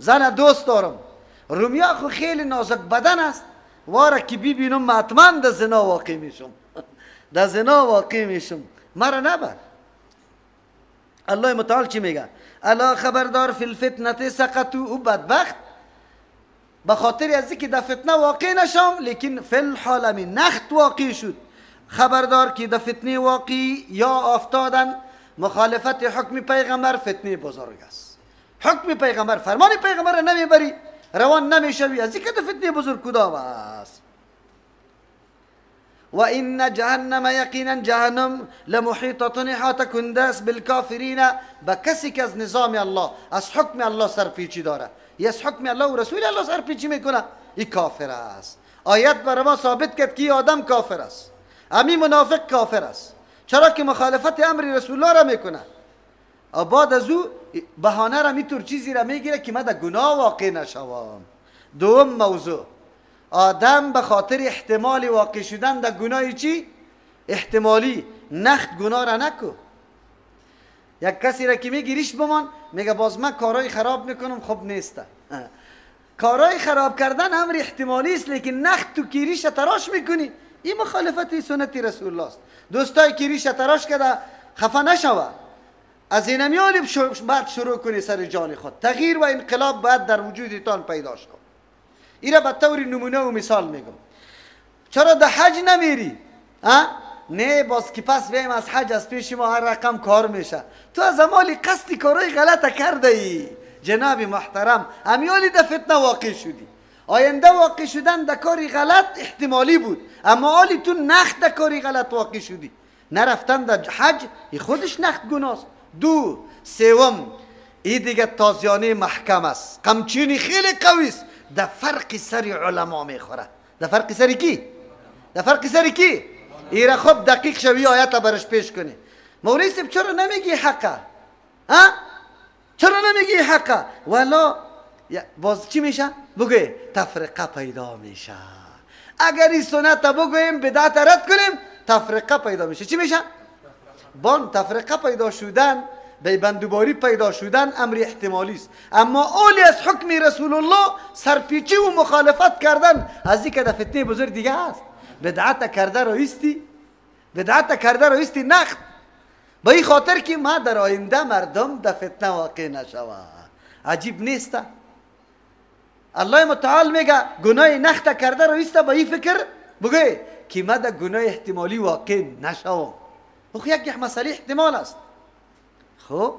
زن دوست دارم. رومیا خو خیلی نازک بدن است، واره که ببینم حتما در زنا واقع میشم، در زنا واقع میشم، مرا نبر. الله متعال چی میگه؟ الا خبردار فی الفتنه سقطوا، او بدبخت به خاطر از اینکه در فتنه واقع نشم لیکن فی الحال می نخت واقع شد. خبردار که در فتنه واقع یا افتادن، مخالفت حکم پیغمبر فتنه بزرگ است. حکم پیغمبر، فرمان پیغمبر نمیبری، روان نمیشوی، از اینکه در فتنه بزرگ کدام است. و این جهنم، یقینا جهنم، لمحیطه احاطه کنده است بالکافرین، به کسی که از نظام الله، از حکم الله سرپیچی داره، یا از حکم الله و رسول الله سرپیچی میکنه، این کافر است. آیت برای ما ثابت کرد که آدم کافر است، امی منافق کافر است. چرا که مخالفت امر رسول الله را میکنه و بعد از او بهانه را میتور چیزی را میگیره که من در گناه واقع نشوم. دوم موضوع، آدم به خاطر احتمال واقع شدن در گناه چی؟ احتمالی نخت گناه را نکو. یک کسی را که میگی ریش بمان، میگه باز من کارهای خراب میکنم، خب نیسته. کارهای خراب کردن امر احتمالی است، لیکن نخت تو که ریش تراش میکنی، این مخالفت سنت رسول الله است. دوستای که ریش تراش کرده خفه نشوه، از این میانی بعد شروع کنی سر جان خود. تغییر و انقلاب باید در وجودتان پیدا شد. این را به طور نمونه و مثال میگم. چرا در حج نمیری؟ نه باز که پس بیم از حج از پیش ما هر رقم کار میشه. تو از امالی قصدی کارهای غلط کرده ای جناب محترم، امیالی در فتنه واقع شدی. آینده واقع شدن در کاری غلط احتمالی بود، اما آلی تو نخت در کاری غلط واقع شدی. نرفتن در حج خودش نخت گناست. دو سوم، این دیگه تازیانه محکم است، قمچینی خیلی قوی است، در فرق سر علما میخوره. در فرق سر کی؟ در فرق سر کی؟ ایره خب دقیق شوی آیت برش پیش کنی. مولوی صاحب چرا نمیگی حقه؟ چرا نمیگی حقه؟ والا باز چی میشه؟ بگوی تفرقه پیدا میشه. اگر این سنت بگویم بدعت رد کنیم تفرقه پیدا میشه. چی میشه؟ بان تفرقه پیدا شدن، بیبندوباری پیدا شدن امر احتمالی است، اما اولی از حکم رسول الله سرپیچی و مخالفت کردن از این که در فتنه بزرگ دیگه است. بدعت کرده رایستی، بدعت کرده رایستی نخت، به این خاطر که ما در آینده مردم در فتنه واقع نشوه. عجیب نیست؟ الله متعال میگه گناه نخت کرده رایسته، به این فکر بگه که ما در گناه احتمالی واقع نشوم. خب یک مسئله احتمال است. خب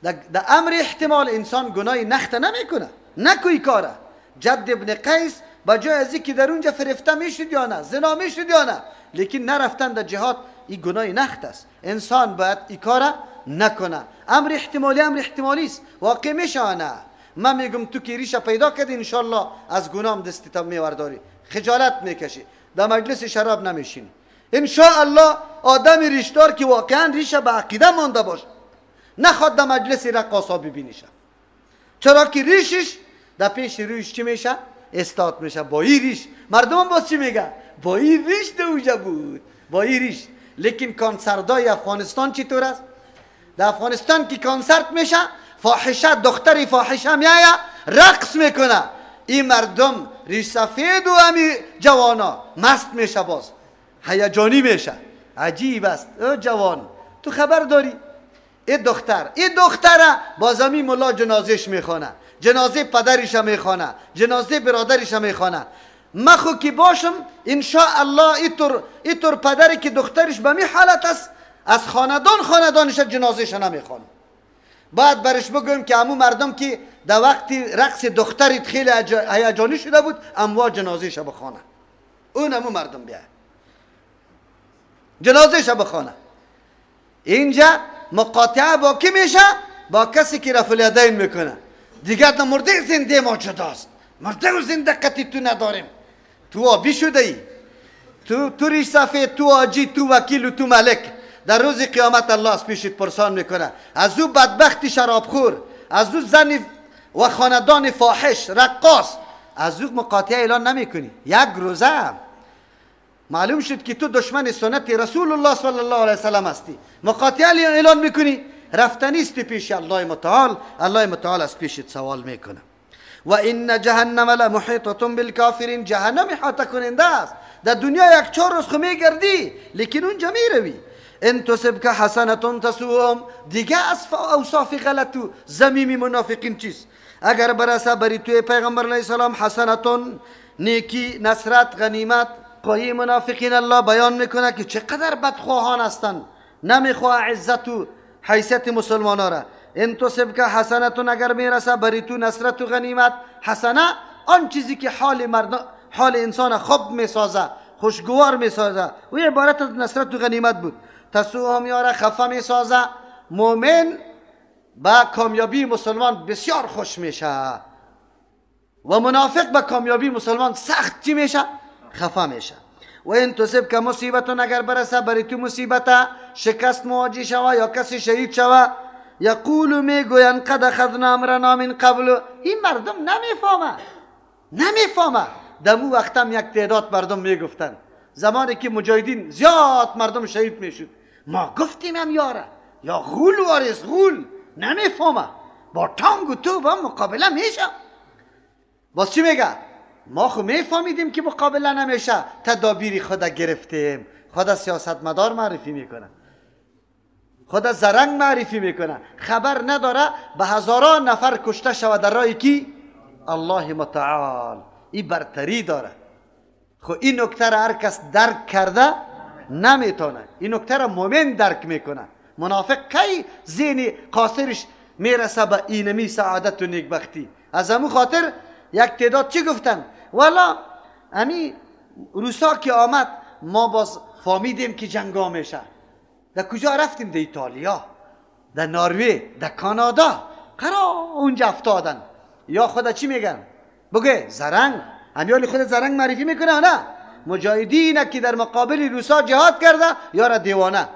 در امر احتمال انسان گناه نخت نمیکنه، نکوی کاره. جد ابن قیس بجای از اینکه در اونجا فرفته میشد یا نه، زنا میشد یا نه، لیکن نرفتن در جهاد، این گناه نخت است. انسان باید این کاره نکنه. امر احتمالی امر احتمالی است، واقع میشه نه. من میگم تو که ریشه پیدا کردی انشالله از گناه دستت میورداری، خجالت میکشی، در مجلس شراب نمیشینی. انشاءالله آدم ریشدار که واقعا ریشه به عقیده مانده باشه نخواد در مجلس رقاصا ببینیشه. چرا که ریشش در پیش رویش چی میشه؟ استاد میشه. با این ریش مردم باز چی میگه؟ با این ریش دوجه بود، با این ریش. لیکن کنسرتای افغانستان چطور است؟ در افغانستان که کنسرت میشه، فاحشه، دختری فاحشه میایه رقص میکنه، این مردم ریش سفید و همی جوانا مست میشه، باز هیجانی میشه. عجیب است. او جوان تو خبر داری؟ این دختره باز همی ملا جنازش میخونه، جنازه پدرش میخونه، جنازه برادرش میخونه. مخو که باشم انشاءالله اینطور پدری که دخترش به می حالت است از خاندانش جنازهش نمیخونه. بعد برش بگویم که همون مردم که در وقتی رقص دخترت خیلی هیجانی شده بود اموا جنازهش بخونه، اون همون مردم بیاید جنازهش بخونه. اینجا مقاطعه با کی میشه؟ با کسی که رفع الیدین میکنه. دیگه مرده زنده ما جداست، مرده و زنده قطعی تو نداریم. تو آبی شده ای، تو ریش سفید، تو آجی، تو وکیل و تو ملک. در روز قیامت الله از پیشت پرسان میکنه. از او بدبختی شرابخور، از او زن و خاندان فاحش رقاص، از او مقاطعه اعلان نمیکنی. یک روزه معلوم شد که تو دشمن سنت رسول الله صلی الله علیه وسلم هستی، مقاطعه اعلان میکنی، رفتنیستی پیش الله متعال. الله متعال از پیشت سوال میکنه. و این جهنم لمحیطة بالکافرین، جهنم احاطه کننده است. در دنیا یک 4 روز خو میگردی لیکن اونجا میروی. ان تصبک حسنة تسوهم، دیگه از اوصاف غلط و ذمیم منافقین چیست؟ اگر برسه بری توی پیغمبر علیه السلام حسنتون، نیکی، نصرت، غنیمت، خواهی منافقین الله بیان میکنه که چقدر بدخواهان هستند، نمیخواه عزت و حیثیت مسلمان ها را. ان تصبک حسنتون، اگر میرسه بری تو نصرت و غنیمت، حسنه آن چیزی که حال انسان خوب میسازه، خوشگوار میسازه، و عبارت از نصرت و غنیمت بود. تسوهم، یاره خفه میسازه. مومن با کامیابی مسلمان بسیار خوش میشه و منافق با کامیابی مسلمان سخت چی میشه؟ خفه میشه. و این تصبک مصیبتون، اگر برسه بری تو مصیبت، شکست مواجه شوه یا کسی شهید شوه، یقولو میگوین قد اخذنا امرنا من قبل. این مردم نمیفهمه. دمو وقتم یک تعداد مردم میگفتن زمانی که مجاهدین زیاد مردم شهید میشد، ما گفتیم هم یاره یا غول وارث غول، نمیفهمه. با تانگ و توپ هم مقابله میشه. باز چی میگه؟ ما خو میفهمیدیم که مقابله نمیشه، تدابیر خود گرفتیم. خود سیاستمدار معرفی میکنه، خود زرنگ معرفی میکنه، خبر نداره به هزاران نفر کشته شود در راه کی؟ الله متعال. این برتری داره. خو این نکته را هر کس درک کرده نمیتونه. این نکته را مومن درک میکنه. منافق کی ذهن قاصرش میرسه به اینمی سعادت و نیکبختی؟ از همون خاطر یک تعداد چی گفتن؟ والا امی روسا که آمد ما باز فهمیدیم که جنگا میشه. در کجا رفتیم؟ در ایتالیا، در نروژ، در کانادا قرار اونجا افتادن. یا خدا چی میگن؟ بگه زرنگ، همیالی خود زرنگ معرفی میکنه نه؟ مجاهدین که در مقابل روسا جهاد کرده یارا دیوانه،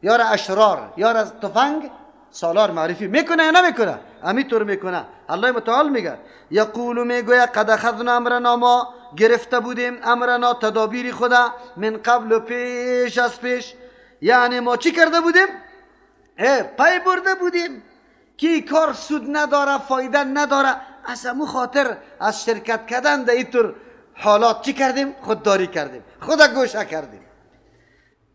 یارا اشرار، یارا تفنگ سالار معرفی میکنه یا نمیکنه؟ همینطور میکنه. الله متعال میگه یقولو میگوید قد اخذنا امرنا، ما گرفته بودیم امرنا تدابیر خدا، من قبل و پیش از پیش. یعنی ما چی کرده بودیم؟ پای برده بودیم که کار سود نداره، فایده نداره. از همون خاطر از شرکت کردن در اینطور حالات چی کردیم؟ خودداری کردیم، خدا گوشه کردیم.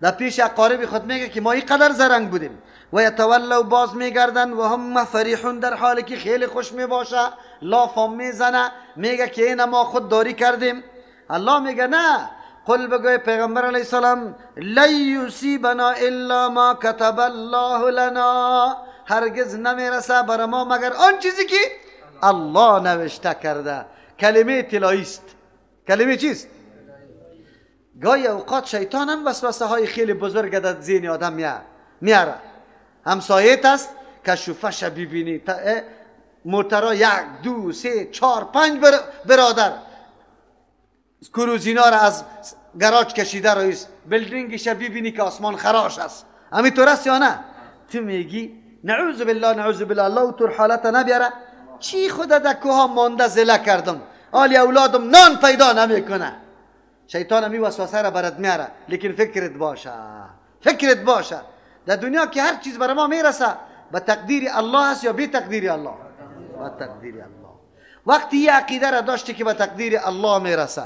در پیش اقارب خود میگه که ما این قدر زرنگ بودیم. و یتولوا، باز میگردن، و هم فریحون، در حالی که خیلی خوش میباشه، لافم میزنه، میگه که این ما خودداری کردیم. الله میگه نه، قل بگوی پیغمبر علیه السلام لن یصیبنا الا ما کتب الله لنا، هرگز نمیرسه بر ما مگر آن چیزی که الله نوشته کرده. کلمه طلایی است. کلمه چیست؟ گاهی اوقات شیطان هم وسوسه های خیلی بزرگ در ذهن آدم میاره. همسایت است که شوفش ببینی، موترا 1 2 3 4 5 برادر کروزینا را از گراج کشیده رئیس، بلدینگش ببینی که آسمان خراش است. همینطور است یا نه؟ تو میگی نعوذ بالله نعوذ بالله، الله تو حالت نبیاره. چی خدا در کوها مانده زله کردم، آلی اولادم نان پیدا نمیکنه. شیطان همی وسوسه را برات میاره. لیکن فکرت باشه در دنیا که هر چیز برای ما میرسه به تقدیر الله است یا بی تقدیر الله؟ به تقدیر الله. وقتی یه عقیده را داشتی که به تقدیر الله میرسه،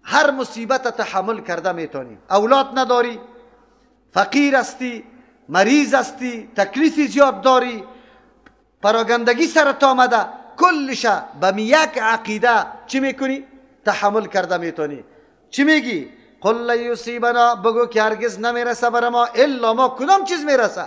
هر مصیبت تحمل کرده میتونی. اولاد نداری، فقیر هستی، مریض هستی، تکلیفی زیاد داری، پراگندگی سرت آمده، کلش به یک عقیده چی میکنی؟ تحمل کرده میتونی. چی میگی؟ قل لن یصیبنا، بگو که هرگز نمیرسه بر ما الا ما، کدام چیز میرسه؟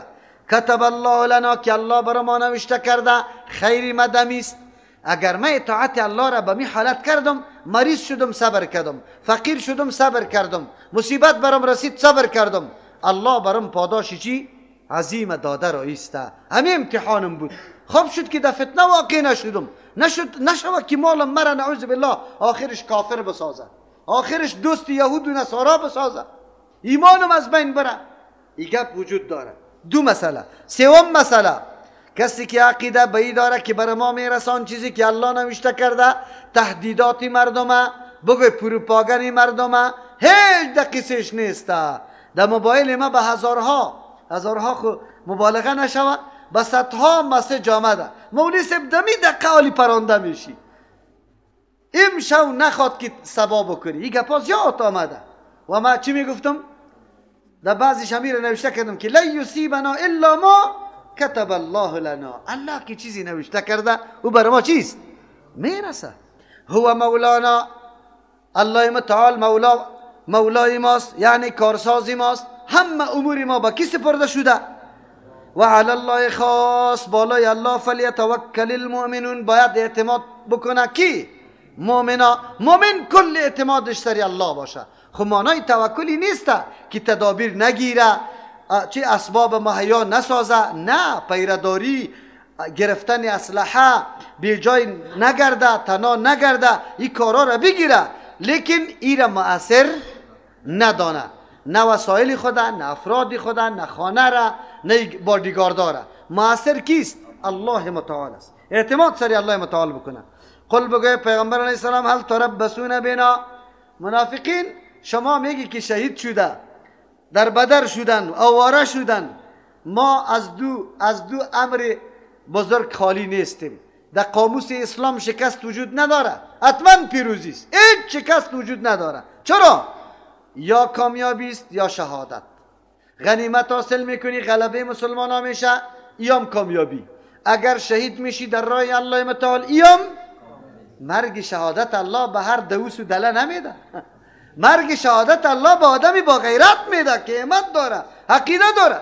کتب الله لنا، که الله بر ما نوشته کرده. خیری مدمی است. اگر من اطاعت الله را به می حالت کردم، مریض شدم صبر کردم، فقیر شدم صبر کردم، مصیبت برام رسید صبر کردم، الله برام پاداشی چی؟ عظیم داده را ایسته. همین امتحانم بود. خوب شد که در فتنه واقع نشدم. نشود که مالم مرا نعوذ بالله آخرش کافر بسازه، آخرش دوست یهود و نصارا بسازه، ایمانم از بین بره. این گپ وجود داره. 2 مسئله. 3 مسئله، کسی که عقیده به این داره که بر ما میرسان چیزی که الله نوشته کرده، تهدیداتی مردمه، بگوی پروپاگانی مردمه، هیچ دقیقش نیسته. در موبایل ما به هزارها خو مبالغه نشوه، به صدها مسیج آمده مولوی صاحب دمی دقیقه حالی پرانده میشی امشو نخواد که سبا بکنی این گپا زیاد آمده و ما چی میگفتم در بعضی شمیر نوشته کردم که لا یصیبنا الا ما کتب الله لنا الله که چیزی نوشته کرده او بر ما چیست میرسه هو مولانا الله متعال مولای ماست یعنی کارسازی ماست همه امور ما با کی سپرده شده و علی الله خاص بالای الله فلیتوکل المؤمنون باید اعتماد بکنه کی مؤمن کل اعتمادش سری الله باشه خب معنای توکلی نیست که تدابیر نگیره چه اسباب مهیا نسازه نه پیرداری گرفتن اسلحه به جای نگرده تنها نگرده این کارا را بگیره لیکن این را مؤثر ندانه نه وسایل خوده نه افراد خوده نه خانه را نه بادیگاردار داره مؤثر کیست الله متعال است اعتماد سری الله متعال بکنه قل بگوی پیغمبر علیه السلام هل تربصون بنا منافقین شما میگی که شهید شده در بدر شدن آواره شدن ما از دو امر بزرگ خالی نیستیم در قاموس اسلام شکست وجود نداره حتما پیروزی است هیچ شکست وجود نداره چرا یا کامیابی است یا شهادت غنیمت حاصل میکنی غلبه مسلمان ها میشه ایام کامیابی اگر شهید میشی در راه الله متعال ایام مرگ شهادت الله به هر دوس و دله نمیده مرگ شهادت الله به آدمی با غیرت میده که ایمت داره عقیده داره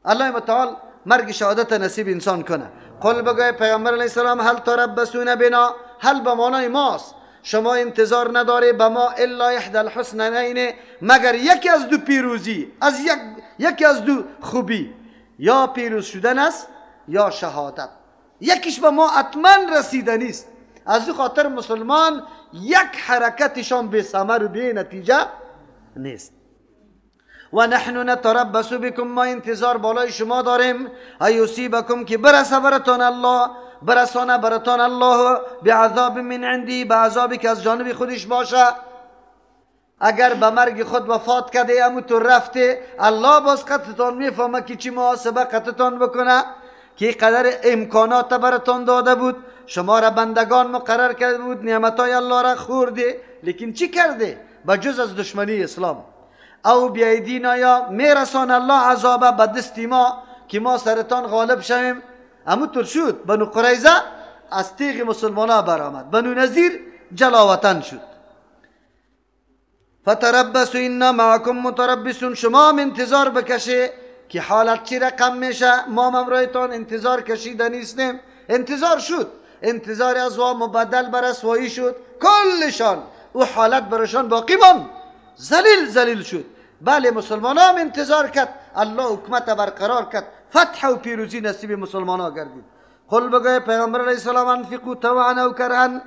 الله متعال مرگ شهادت نصیب انسان کنه قل بگوی پیغمبر علیه السلام هل تربصون بنا هل به معنای ماست شما انتظار نداره به ما الا احدى الحسنین مگر یکی از دو پیروزی یکی از دو خوبی یا پیروز شدن است یا شهادت یکیش به ما حتما رسیدنی است از او خاطر مسلمان یک حرکتشان به ثمر و به نتیجه نیست و نحن نتربص بكم ما انتظار بالای شما داریم ایصیبکم که برسانه برتان الله بعذاب من عندی به عذابی که از جانب خودش باشه اگر به مرگ خود وفات کرده امو تو رفته الله باز قطعتان میفهمه که چی محاسبه قطعتان بکنه که قدر امکانات براتان داده بود شما را بندگان مقرر کرده بود نعمتای الله را خورده لیکن چی کرده به جز از دشمنی اسلام او بیایدینا یا میرسان الله عذابه به دستی ما که ما سرطان غالب شویم همونطور شد بنو قریظه از تیغ مسلمان ها برآمد بنو نذیر جلاوطن شد فتربصوا انا معکم متربصون شما هم انتظار بکشه که حالت چی رقم میشه ما ممرایتان انتظار کشیده نیستیم انتظار شد انتظار از وا مبدل بر رسوایی شد کلشان او حالت برشان باقی ماند ذلیل شد بله مسلمان هم انتظار کرد الله حکمت برقرار کرد فتح و پیروزی نصیب مسلمان ها گردید قل بگوی پیغمبر علیه السلام انفقوا طوعا او کرها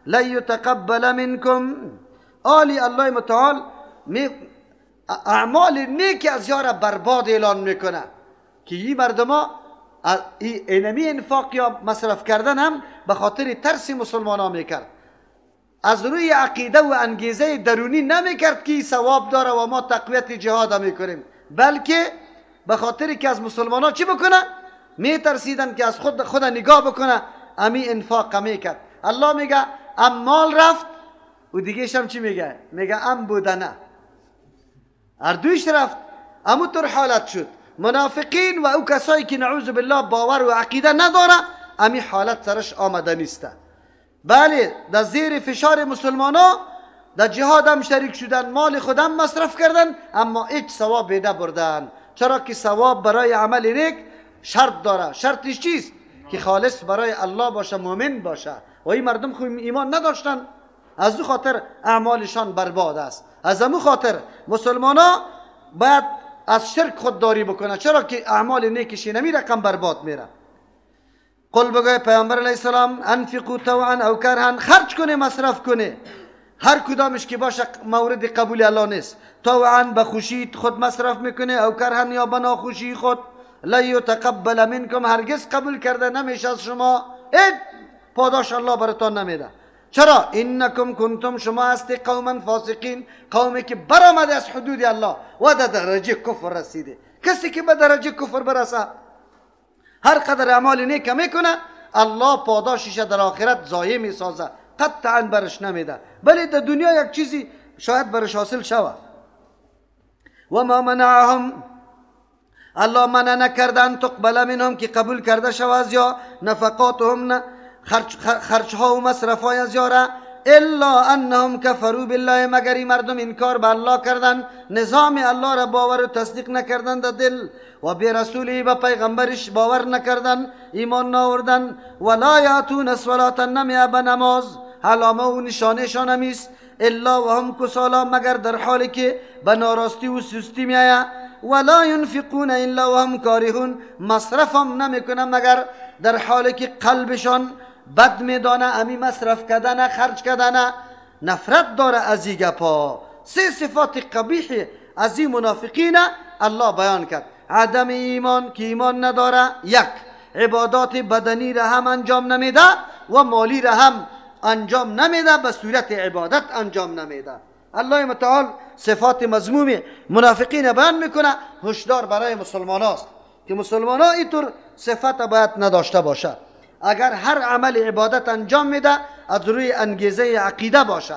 لن یتقبل منکم آلی الله متعال اعمال نیک از یار برباد اعلان میکنه که این مردم ها اینمی انفاق یا مصرف کردن هم به خاطر ترس مسلمان ها میکرد از روی عقیده و انگیزه درونی نمیکرد که ثواب داره و ما تقویت جهاد میکنیم بلکه به خاطر که از مسلمان ها چی بکنه میترسیدن که از خود نگاه بکنه امی انفاق میکرد الله میگه ام مال رفت و دیگه هم چی میگه ام بودنه هر دویش رفت اموتر حالت شد منافقین و او کسایی که نعوذ بالله باور و عقیده نداره امی حالت سرش آمده نیسته بله در زیر فشار مسلمان ها در جهاد هم شریک شدن مال خودم مصرف کردن اما هیچ ثواب بیده بردن چرا که ثواب برای عمل نیک شرط داره شرطش چیست که خالص برای الله باشه مؤمن باشه و این مردم خود ایمان نداشتن از او خاطر اعمالشان برباد است از امو خاطر مسلمان ها باید از شرک خودداری بکنه چرا که اعمال نیکش نمی رقم برباد میره قل بگوی پیامبر علیه السلام انفقوا طوعا او کرها خرج کنه مصرف کنه هر کدامش که باشه مورد قبول الله نیست طوعا به خوشی خود مصرف میکنه او کرها یا به ناخوشی خود لا یتقبل منکم هرگز قبول کرده نمیشه از شما هیچ پاداش الله براتون نمیده چرا انکم کنتم شما هستی قوما فاسقین قومی که برآمده از حدود الله و در درجه کفر رسیده کسی که به درجه کفر برسه هر قدر اعمال نیک میکنه الله پاداشش در آخرت ضایع میسازه، قطعا برش نمیده، ولی در دنیا یک چیزی شاید برش حاصل شود. و ما منعهم، الله منع نکردن تقبل منهم که قبول کرده شود از یا نفقاتهم، خرچها و مصرفهای از یاره، الا انهم کفروا بالله، مگر این مردم انکار به الله کردن، نظام الله را باور و تصدیق نکردن در دل، و به رسولی به پیغمبرش باور نکردن، ایمان ناوردن، ولا یاتون الصلاة، نمیه به نماز، علامه و نشانهشان همیست، الا و هم کسالا، مگر در حالی که به ناراستی و سستی میآید، ولا ينفقون الا و هم کارهون، مصرف هم نمیکنن مگر در حالی که قلبشان بد میدانه امی مصرف کردن، خرج کردن، نفرت داره از این گپا. سه صفات قبیح از این منافقین الله بیان کرد. عدم ایمان، که ایمان نداره، یک، عبادات بدنی را هم انجام نمیده و مالی را هم انجام نمیده، به صورت عبادت انجام نمیده. الله متعال صفات مذموم منافقین بیان میکنه، هشدار برای مسلمان است که مسلمان ها اینطور صفت باید نداشته باشه. اگر هر عمل عبادت انجام میده از روی انگیزه عقیده باشه،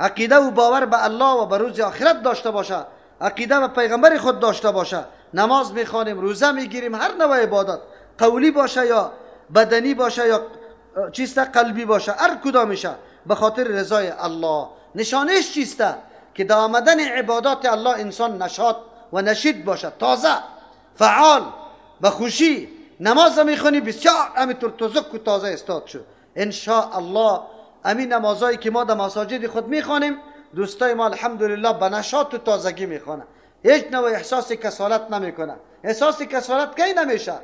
عقیده و باور به الله و به روز آخرت داشته باشه، عقیده به پیغمبر خود داشته باشه، نماز میخوانیم، روزه میگیریم، هر نوع عبادت قولی باشه یا بدنی باشه یا چیسته قلبی باشه، هر کدامشه به خاطر رضای الله. نشانش چیسته که در آمدن عبادات الله انسان نشاط و نشید باشه، تازه فعال، به خوشی نماز میخونی، بسیار همینطور تزک و تازه استاد شد. انشاءالله همین نمازایی که ما در مساجد خود میخوانیم، دوستای ما الحمدلله به نشاط و تازگی میخوانه، هیچ نوع احساس کسالت نمیکنه. احساس کسالت کی نمیشه؟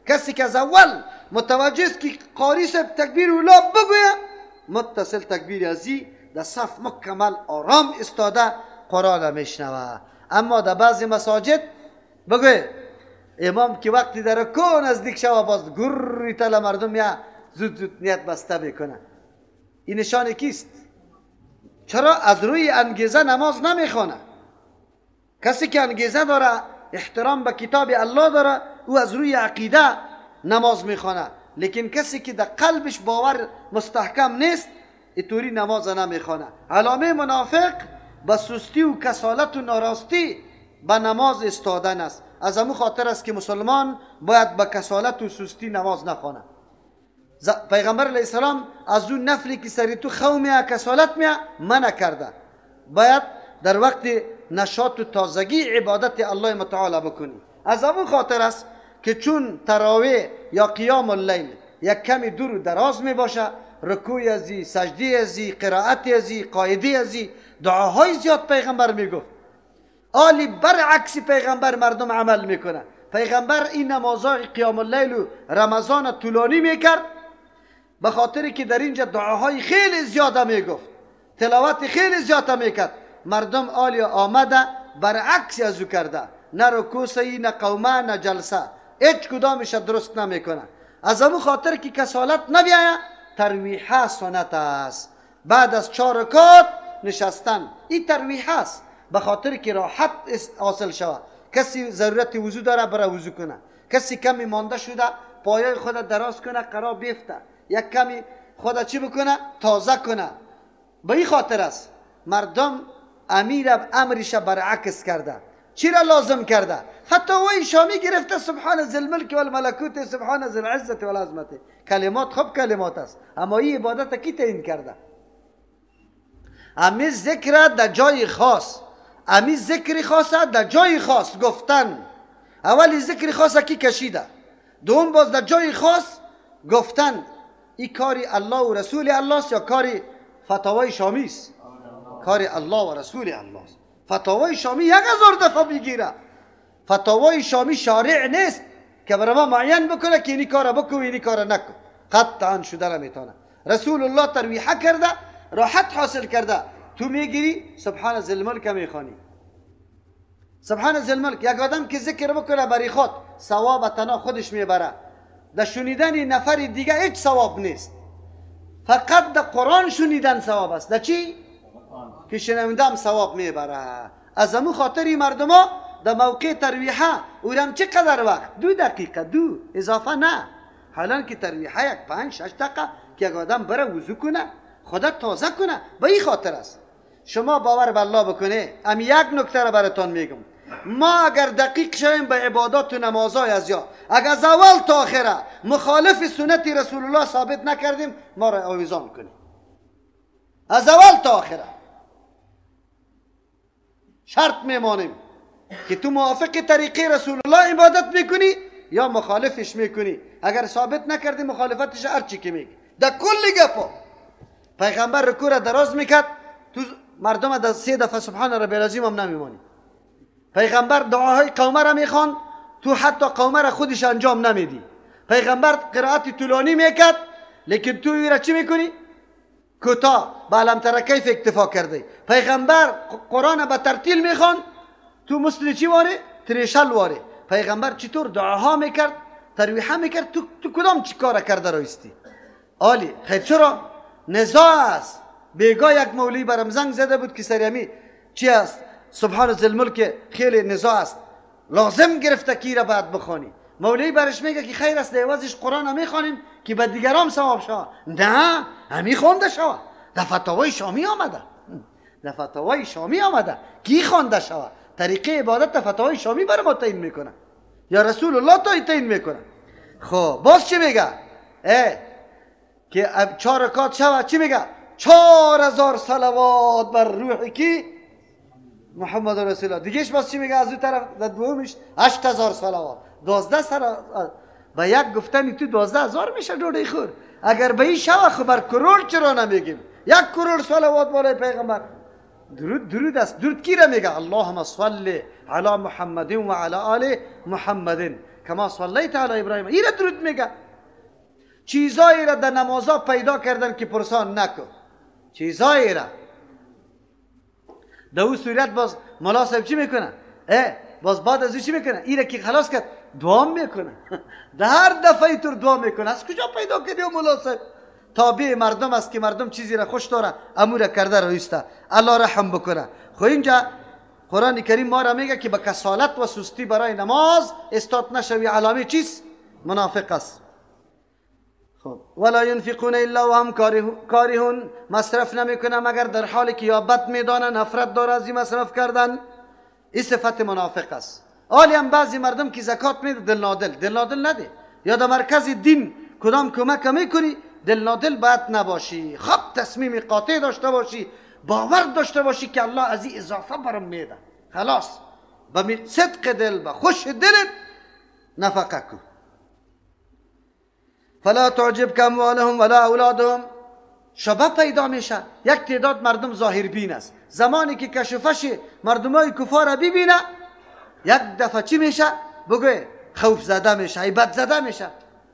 کسی که از اول متوجه است که قاری صاحب تکبیر اولا بگویه، متصل تکبیر ازی در صف مکمل آرام استاده قرآن میشنوه. اما در بعضی مساجد بگوی امام که وقتی در رکوع نزدیک شوه باز گری تل مردم یا زود زود نیت بسته بکنه. این نشان کیست؟ چرا از روی انگیزه نماز نمیخونه؟ کسی که انگیزه داره، احترام به کتاب الله داره، او از روی عقیده نماز میخونه. لیکن کسی که در قلبش باور مستحکم نیست، اینطوری نماز نمیخونه. علامه منافق به سستی و کسالت و ناراستی به نماز استادن است. از همون خاطر است که مسلمان باید به کسالت و سستی نماز نخونه. پیغمبر علیه السلام از اون نفلی که سری تو خو میه کسالت میه منع کرده. باید در وقت نشاط و تازگی عبادت الله متعال بکنی. از همون خاطر است که چون تراویح یا قیام اللیل یک کمی دور و دراز می باشه، رکوع ازی، سجده ازی، قرائت ازی، قایده ازی، دعاهای زیاد پیغمبر می گفت. آلی برعکس پیغمبر مردم عمل میکنه. پیغمبر این نمازهای قیام اللیل و رمضان طولانی میکرد به خاطر که در اینجا دعاهای خیلی زیاده میگفت، تلاوت خیلی زیاده میکرد. مردم آلی آمده برعکس ازو کرده، نه رکوع صحیح، نه قومه، نه جلسه، هیچ کدامش درست نمیکنه. از همون خاطر که کسالت نبیاید، ترویحه سنت است. بعد از 4 رکعت نشستن، این ترویحه است به خاطر که راحت حاصل شود. کسی ضرورت وضو داره بره وضو کنه، کسی کمی مانده شده پایه خود دراز کنه، قرار بیفته، یک کمی خود چی بکنه، تازه کنه. به این خاطر است مردم امیر امرش برعکس کرده. چی را لازم کرده؟ فتاوی شامی گرفته، سبحان ذی الملک و الملکوت، سبحان ذی العزت و العظمت. کلمات خوب کلمات است، اما این عبادت کی تعیین کرده؟ امی ذکر در جای خاص، امی ذکر خاصه در جای خاص گفتن. اولی ذکر خاصه کی کشیده، دوم باز در جای خاص گفتن. این کاری الله و رسول الله است یا کاری فتاوی شامی است؟ کاری الله و رسول الله است. فتاوی شامی 1000 دفعه میگیره. فتاوی شامی شارع نیست که برای ما معین بکنه که اینی کار بکن و اینی کار نکن. قطعا شده نمیتونه. رسول الله ترویحه کرده، راحت حاصل کرده. تو میگیری سبحان ذی الملک میخوانی. سبحان ذی الملک یک آدم که ذکر بکنه برای خود ثواب تنها خودش میبره، در شنیدن نفر دیگه هیچ ثواب نیست. فقط در قرآن شنیدن ثواب است. در چی؟ که شنوندم ثواب میبره. از همون خاطری مردم ها در موقع ترویحه اورم چقدر وقت 2 دقیقه 2 اضافه نه. حالا که ترویحه یک 5-6 دقیقه که یک آدم بره وضو کنه خودت تازه کنه به این خاطر است. شما باور به الله بکنه ام یک نکته را براتون میگم، ما اگر دقیق شویم به عبادات و نمازهای از یا اگر از اول تا آخره مخالف سنت رسول الله ثابت نکردیم ما را آویزان کنیم از اول تا آخره. شرط میمانیم که تو موافق طریقه رسول الله عبادت میکنی یا مخالفش میکنی. اگر ثابت نکردی مخالفتش هرچی که میگی در کل گپا. پیغمبر رکوع را دراز میکرد تو مردم در 3 دفعه سبحان ربی العظیم هم نمیمانی. پیغمبر دعاهای قومه را میخواند تو حتی قومه را خودش انجام نمیدی. پیغمبر قرائت طولانی میکرد لیکن تو را چی میکنی؟ کوتاه. با علم تر کیف اکتفا کرده. پیغمبر قرآن به ترتیل میخواند تو مثل چی واره؟ تریشل واره. پیغمبر چطور دعاها میکرد ترویحه میکرد تو کدام چی کار کرده رایستی؟ عالی. خیلی چرا؟ نزاع است. بیگاه یک مولوی برم زنگ زده بود که سریمی چی است؟ سبحان ذی الملک خیلی نزاع است لازم گرفته کی را باید بخوانی. مولوی برش میگه که خیر است عوضش قرآن میخوانیم که به دیگران ثواب شود. نه همی خونده شود. در فتاوای شامی آمده. در فتاوای شامی آمده کی خوانده شود؟ طریقه عبادت در فتاوای شامی برای ما تعیین میکنه یا رسول الله تعیین میکنه. خب باز چی میگه؟ که 4 رکعت شود چی میگه؟ 4000 صلوات بر روح کی؟ محمد رسول الله. دیگهش باز چی میگه از اون طرف؟ در دومش 8000 صلوات. 12 سر با یک گفتنی تو 12000 میشه ډوډۍ خور. اگر به این شوه خو بر کرور چرا نمیگیم 1 کرور صلوات بالای پیغمبر؟ درود است. درود کی را میگه؟ اللهم صل علی محمد و علی آل محمد کما صلیت علی ابراهیم. این را درود میگه. چیزایی را در نمازها پیدا کردن که پرسان نکن. چیزایی را در اون صورت باز مولا صاحب چی میکنه؟ باز بعد از چی میکنه؟ این را که خلاص کرد دعا میکنه. در هر دفعه طور دعا میکنه. از کجا پیدا کردی مولا صاحب؟ تابع مردم است که مردم چیزی را خوش داره امور کرده رایسته. الله رحم بکنه. خو اینجا قرآن کریم ما را میگه که به کسالت و سستی برای نماز استاد نشوی. علامه چیست؟ منافق است. خب ولا ينفقون الا وهم کارهون. مصرف نمیکنه مگر در حالی که یا بد میدانه نفرت داره از این مصرف کردن. این صفت منافق است. حالی هم بعضی مردم که زکات میده دل نادل نده یا در مرکز دین کدام کمک میکنی دل نادل باید نباشی. خب تصمیم قاطع داشته باشی باور داشته باشی که الله از این اضافه برام میده. خلاص به صدق دل به خوش دلت نفقه کن. فلا تعجبک اموالهم ولا اولادهم. شبه پیدا میشه یک تعداد مردم ظاهر بین است. زمانی که کشفش مردمای کفار ببینه یک دفعه چی میشه؟ بگوی خوف زده میشه هیبت زده میشه.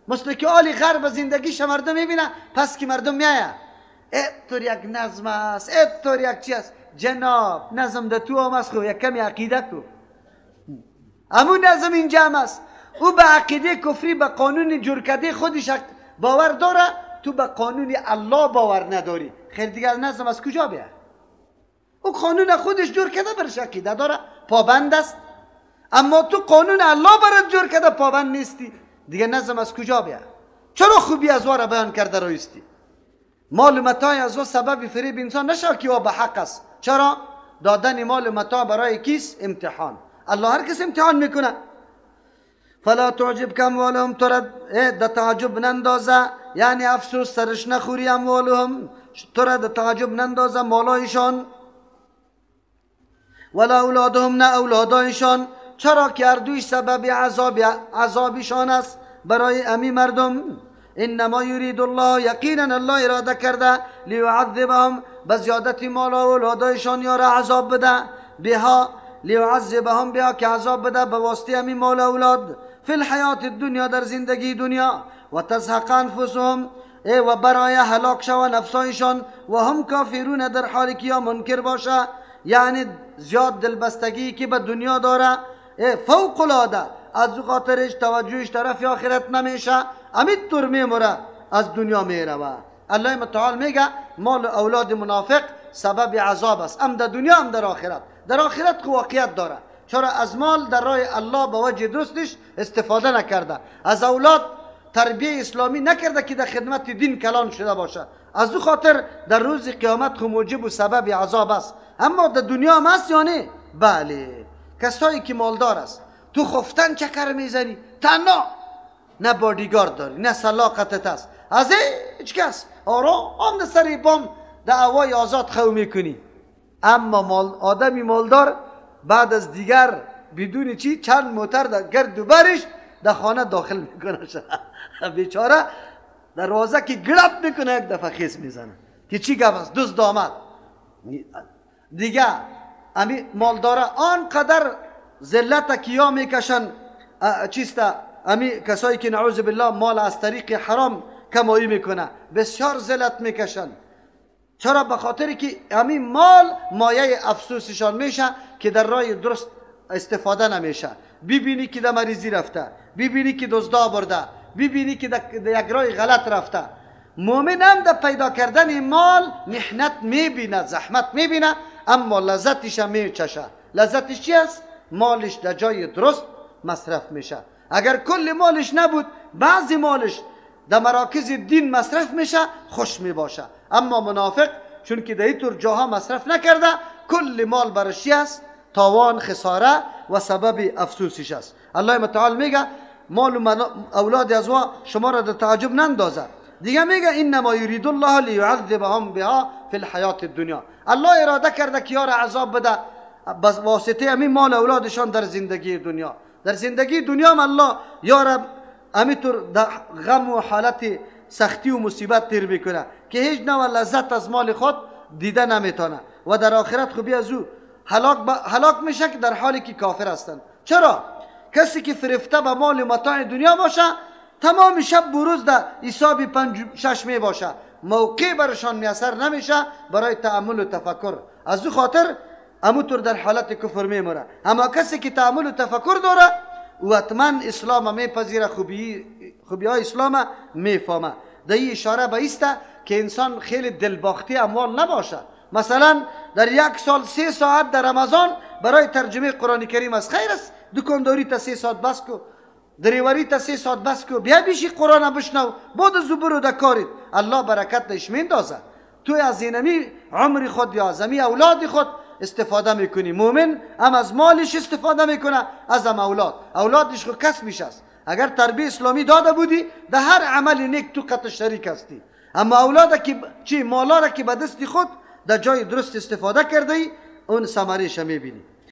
مثل که آلی غرب زندگیش مردم میبینه پس که مردم میایه اتور یک نظم است اتور یک چی است. جناب نظم ده تو هم است خو یک کمی عقیده کو. همون نظم اینجا هم است. او به عقیده کفری به قانون جرکده خودش باور داره تو به قانون الله باور نداری. خیر دیگر نظم از کجا بیاد؟ او قانون خودش جور کرده برش عقیده داره پابند است. اما تو قانون الله برات جور کرده پابند نیستی دیگه نظم از کجا بیاد؟ چرا خوبی از واره بیان کرده رایستی؟ مال متاع از و سبب فریب انسان نشه که او به حق است. چرا؟ دادن مال متاع برای کیست؟ امتحان. الله هر کس امتحان میکنه. فلا تعجبک اموالهم ترد د تعجب نندازه یعنی افسوس سرش نخوری اموالهم ترد تعجب نندازه مالایشان ولا اولادهم نه اولادایشان. چرا که هر دویش سبب عذابشان است برای امی مردم. انما یرید الله یقینا الله اراده کرده لیعذبهم به زیادت مال و اولادایشان یا را عذاب بده بها لیعذبهم بها که عذاب بده به واسطه امی مال و اولاد فی الحیات الدنیا در زندگی دنیا و تزهق انفسهم و برای هلاک شو نفسایشان و هم کافرون در حالی که یا منکر باشه یعنی زیاد دلبستگی که به دنیا داره فوق العاده از خاطرش توجهش طرف آخرت نمیشه امید طور میموره از دنیا میروه. الله متعال میگه مال اولاد منافق سبب عذاب است هم در دنیا هم در آخرت. در آخرت واقعیت داره چرا از مال در راه الله به وجه درستش استفاده نکرده، از اولاد تربیه اسلامی نکرده که در خدمت دین کلان شده باشه. از او خاطر در روز قیامت خو موجب و سبب عذاب است. اما در دنیا هم هست یا نه؟ بله. کسایی که مالدار است تو خفتن چکر میزنی، تنها، نه بادیگارد داری، نه سلاقتت است، از هیچ کس آرام در سر بام در هوای آزاد خو میکنی. اما آدمی مالدار بعد از دیگر بدون چی چند موتر در گرد و برش در خانه داخل میکنه. بیچاره دروازه که گرب میکنه یک دفعه خیس میزنه که چی گپ است، دزد آمد. دیگه امی مالداره آنقدر ذلت کیا میکشن چیستا، امی کسایی که نعوذ بالله مال از طریق حرام کمایی میکنه بسیار ذلت میکشن. چرا؟ به خاطری که همین مال مایه افسوسشان میشه که در راه درست استفاده نمیشه. ببینی که در مریضی رفته، ببینی که دزدا برده، ببینی که در یک راه غلط رفته. مومن هم در پیدا کردن مال محنت میبینه، زحمت میبینه، اما لذتش هم میچشه. لذتش چی است؟ مالش در جای درست مصرف میشه. اگر کل مالش نبود، بعضی مالش در مراکز دین مصرف میشه، خوش میباشه. اما منافق چون که در اینطور جاها مصرف نکرده، کل مال برش چی است؟ تاوان، خساره و سبب افسوسش است. الله متعال میگه مال و اولاد از شما را در تعجب نندازه. دیگه میگه انما یرید الله لیعذبهم بها فی الحیات الدنیا. الله اراده کرده که یار عذاب بده بس واسطه همین مال اولادشان در زندگی دنیا. در زندگی دنیا هم الله یار همینطور در غم و حالت سختی و مصیبت تیر بکنه که هیچ نوع لذت از مال خود دیده نمیتونه و در آخرت خوبی از او هلاک میشه که در حالی که کافر هستند. چرا؟ کسی که فرفته به مال و متاع دنیا باشه تمام شب بروز در حساب 5-6 می باشه، موقع برشان میسر نمیشه برای تأمل و تفکر. از او خاطر همونطور در حالت کفر میمونه. اما کسی که تأمل و تفکر داره و حتما اسلام میپذیره، خوبی های اسلام میفهمه. در این اشاره به ایسته که انسان خیلی دلباختی اموال نباشه. مثلا در یک سال 3 ساعت در رمضان برای ترجمه قرآن کریم است. خیر است، دکانداری تا 3 ساعت بس کو، دریوری تا 3 ساعت بس کو، بیا بیشی قرآن بشنو، بود زبر در کارید، الله برکت دش میندازه. تو از اینمی عمر خود یا زمی اولاد خود استفاده میکنی. مومن هم از مالش استفاده میکنه، از هم اولادش خود کسبش است. اگر تربیت اسلامی داده بودی در هر عمل نیک تو قطع شریک هستی. اما اولاد که چی مالا را که به دست خود در جای درست استفاده کرده ای، اون ثمرش میبینی.